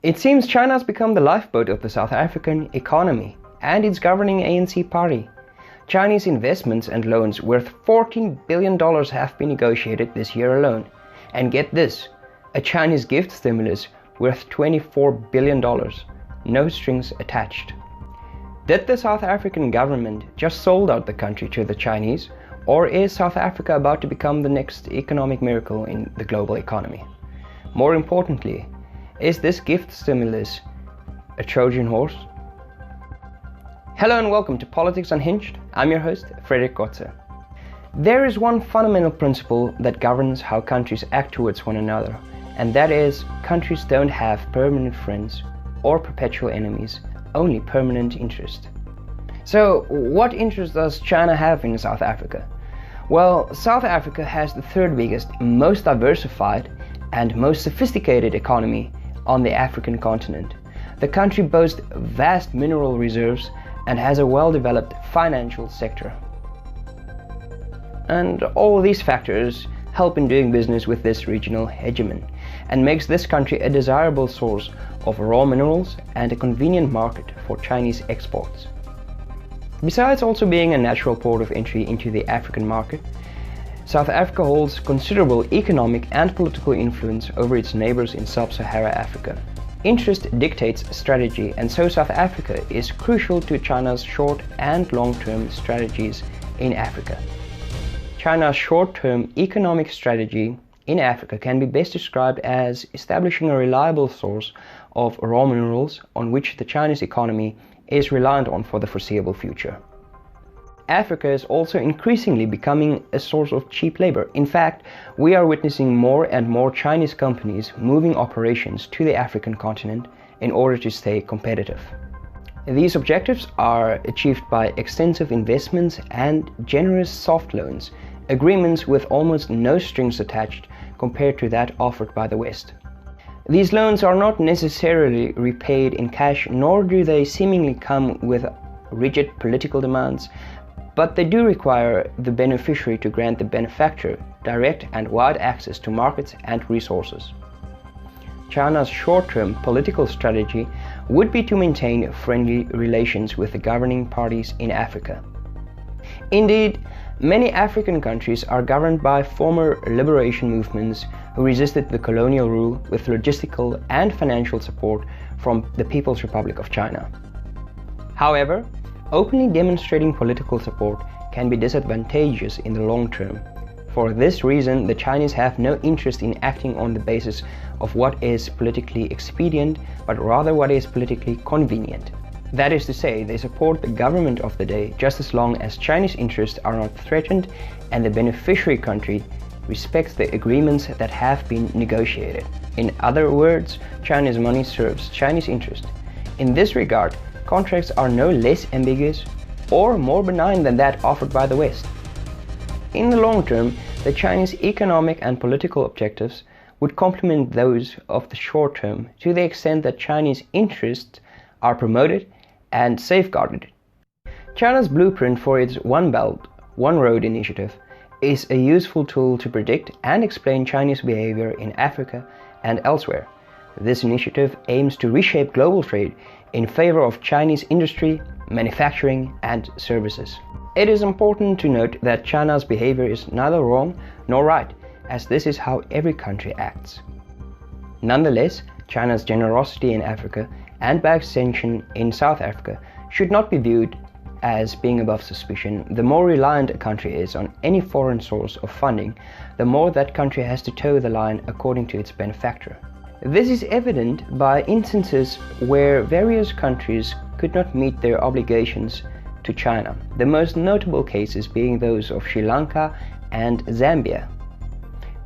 It seems China has become the lifeboat of the South African economy and its governing ANC party. Chinese investments and loans worth $14 billion have been negotiated this year alone. And get this, a Chinese gift stimulus worth $24 billion, no strings attached. Did the South African government just sold out the country to the Chinese, or is South Africa about to become the next economic miracle in the global economy? More importantly, is this gift stimulus a Trojan horse? Hello and welcome to Politics Unhinged. I'm your host, Frederick Gotze. There is one fundamental principle that governs how countries act towards one another, and that is countries don't have permanent friends or perpetual enemies, only permanent interest. So, what interest does China have in South Africa? Well, South Africa has the third biggest, most diversified and most sophisticated economy on the African continent. The country boasts vast mineral reserves and has a well-developed financial sector. And all these factors help in doing business with this regional hegemon and makes this country a desirable source of raw minerals and a convenient market for Chinese exports. Besides also being a natural port of entry into the African market, South Africa holds considerable economic and political influence over its neighbors in sub-Saharan Africa. Interest dictates strategy, and so South Africa is crucial to China's short and long-term strategies in Africa. China's short-term economic strategy in Africa can be best described as establishing a reliable source of raw minerals on which the Chinese economy is reliant on for the foreseeable future. Africa is also increasingly becoming a source of cheap labor. In fact, we are witnessing more and more Chinese companies moving operations to the African continent in order to stay competitive. These objectives are achieved by extensive investments and generous soft loans, agreements with almost no strings attached compared to that offered by the West. These loans are not necessarily repaid in cash, nor do they seemingly come with rigid political demands, but they do require the beneficiary to grant the benefactor direct and wide access to markets and resources. China's short-term political strategy would be to maintain friendly relations with the governing parties in Africa. Indeed, many African countries are governed by former liberation movements who resisted the colonial rule with logistical and financial support from the People's Republic of China. However, openly demonstrating political support can be disadvantageous in the long term. For this reason, the Chinese have no interest in acting on the basis of what is politically expedient, but rather what is politically convenient. That is to say, they support the government of the day just as long as Chinese interests are not threatened and the beneficiary country respects the agreements that have been negotiated. In other words, Chinese money serves Chinese interest. In this regard, contracts are no less ambiguous or more benign than that offered by the West. In the long term, the Chinese economic and political objectives would complement those of the short term to the extent that Chinese interests are promoted and safeguarded. China's blueprint for its One Belt, One Road initiative is a useful tool to predict and explain Chinese behavior in Africa and elsewhere. This initiative aims to reshape global trade in favor of Chinese industry, manufacturing, and services. It is important to note that China's behavior is neither wrong nor right, as this is how every country acts. Nonetheless, China's generosity in Africa and by extension in South Africa should not be viewed as being above suspicion. The more reliant a country is on any foreign source of funding, the more that country has to toe the line according to its benefactor. This is evident by instances where various countries could not meet their obligations to China, the most notable cases being those of Sri Lanka and Zambia.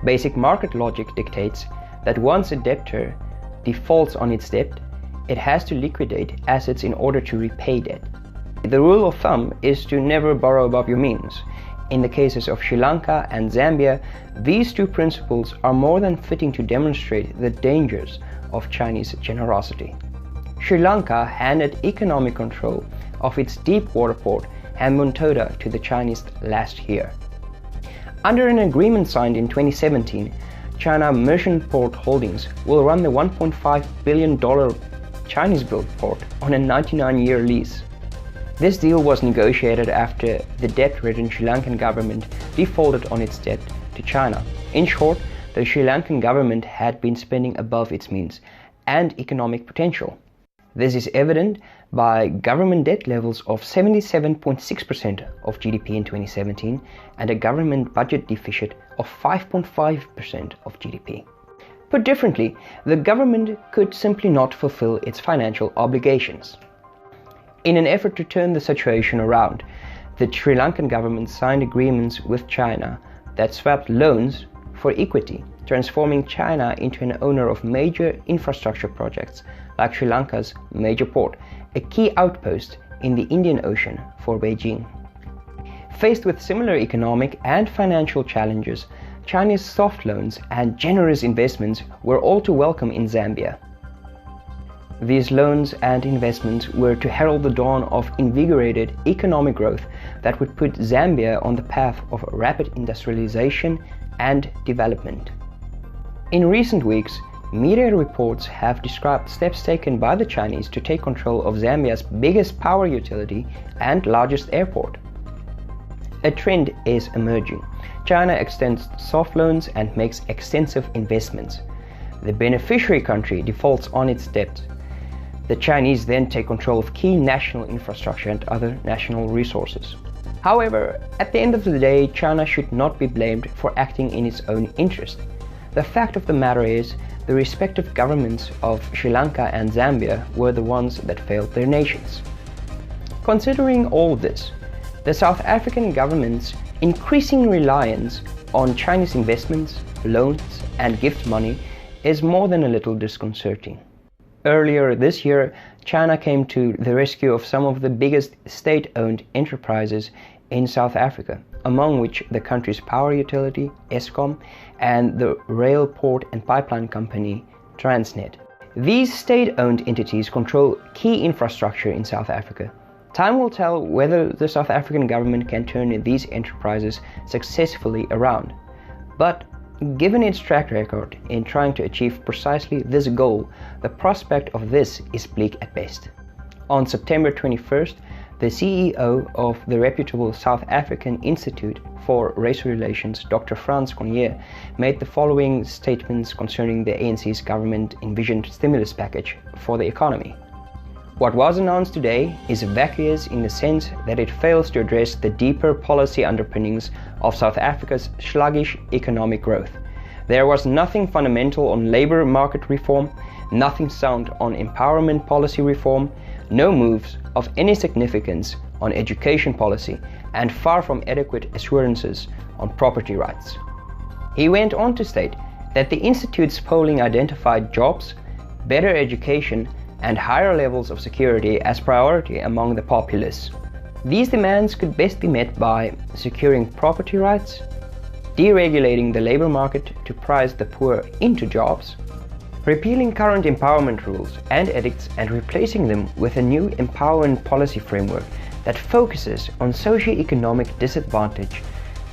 Basic market logic dictates that once a debtor defaults on its debt, it has to liquidate assets in order to repay debt. The rule of thumb is to never borrow above your means. In the cases of Sri Lanka and Zambia, these two principles are more than fitting to demonstrate the dangers of Chinese generosity. Sri Lanka handed economic control of its deep water port Hambantota to the Chinese last year. Under an agreement signed in 2017, China Merchant Port Holdings will run the $1.5 billion Chinese-built port on a 99-year lease. This deal was negotiated after the debt-ridden Sri Lankan government defaulted on its debt to China. In short, the Sri Lankan government had been spending above its means and economic potential. This is evident by government debt levels of 77.6% of GDP in 2017 and a government budget deficit of 5.5% of GDP. Put differently, the government could simply not fulfill its financial obligations. In an effort to turn the situation around, the Sri Lankan government signed agreements with China that swapped loans for equity, transforming China into an owner of major infrastructure projects like Sri Lanka's major port, a key outpost in the Indian Ocean for Beijing. Faced with similar economic and financial challenges, China's soft loans and generous investments were all too welcome in Zambia. These loans and investments were to herald the dawn of invigorated economic growth that would put Zambia on the path of rapid industrialization and development. In recent weeks, media reports have described steps taken by the Chinese to take control of Zambia's biggest power utility and largest airport. A trend is emerging. China extends soft loans and makes extensive investments. The beneficiary country defaults on its debt. The Chinese then take control of key national infrastructure and other national resources. However, at the end of the day, China should not be blamed for acting in its own interest. The fact of the matter is, the respective governments of Sri Lanka and Zambia were the ones that failed their nations. Considering all this, the South African government's increasing reliance on Chinese investments, loans, and gift money is more than a little disconcerting. Earlier this year, China came to the rescue of some of the biggest state-owned enterprises in South Africa, among which the country's power utility, Eskom, and the rail, port and pipeline company, Transnet. These state-owned entities control key infrastructure in South Africa. Time will tell whether the South African government can turn these enterprises successfully around. But given its track record in trying to achieve precisely this goal, the prospect of this is bleak at best. On September 21st, the CEO of the reputable South African Institute for Race Relations, Dr. Frans Cronje, made the following statements concerning the ANC's government-envisioned stimulus package for the economy. What was announced today is vacuous in the sense that it fails to address the deeper policy underpinnings of South Africa's sluggish economic growth. There was nothing fundamental on labor market reform, nothing sound on empowerment policy reform, no moves of any significance on education policy, and far from adequate assurances on property rights. He went on to state that the Institute's polling identified jobs, better education, and higher levels of security as priority among the populace. These demands could best be met by securing property rights, deregulating the labor market to prize the poor into jobs, repealing current empowerment rules and edicts and replacing them with a new empowerment policy framework that focuses on socio-economic disadvantage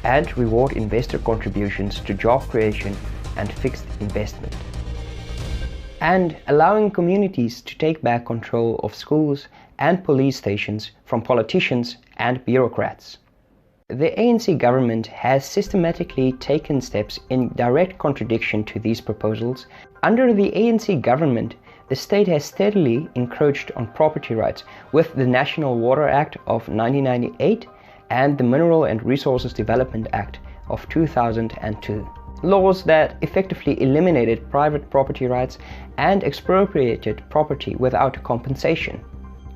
and reward investor contributions to job creation and fixed investment, and allowing communities to take back control of schools and police stations from politicians and bureaucrats. The ANC government has systematically taken steps in direct contradiction to these proposals. Under the ANC government, the state has steadily encroached on property rights with the National Water Act of 1998 and the Mineral and Resources Development Act of 2002. Laws that effectively eliminated private property rights and expropriated property without compensation.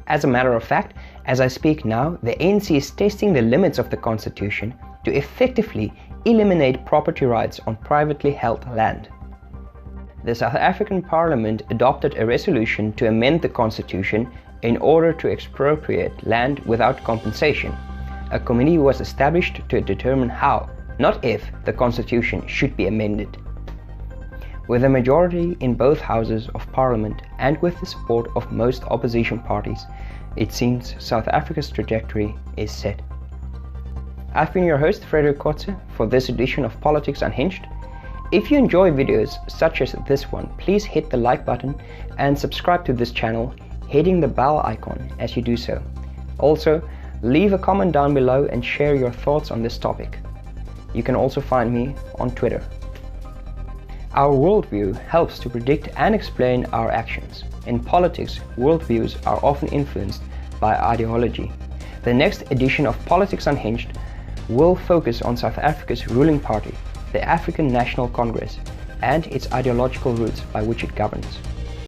As a matter of fact, as I speak now, the ANC is testing the limits of the Constitution to effectively eliminate property rights on privately held land. The South African Parliament adopted a resolution to amend the Constitution in order to expropriate land without compensation. A committee was established to determine how, not if, the Constitution should be amended. With a majority in both houses of Parliament and with the support of most opposition parties, it seems South Africa's trajectory is set. I've been your host, Frederik Kotze, for this edition of Politics Unhinged. If you enjoy videos such as this one, please hit the like button and subscribe to this channel, hitting the bell icon as you do so. Also, leave a comment down below and share your thoughts on this topic. You can also find me on Twitter. Our worldview helps to predict and explain our actions. In politics, worldviews are often influenced by ideology. The next edition of Politics Unhinged will focus on South Africa's ruling party, the African National Congress, and its ideological roots by which it governs.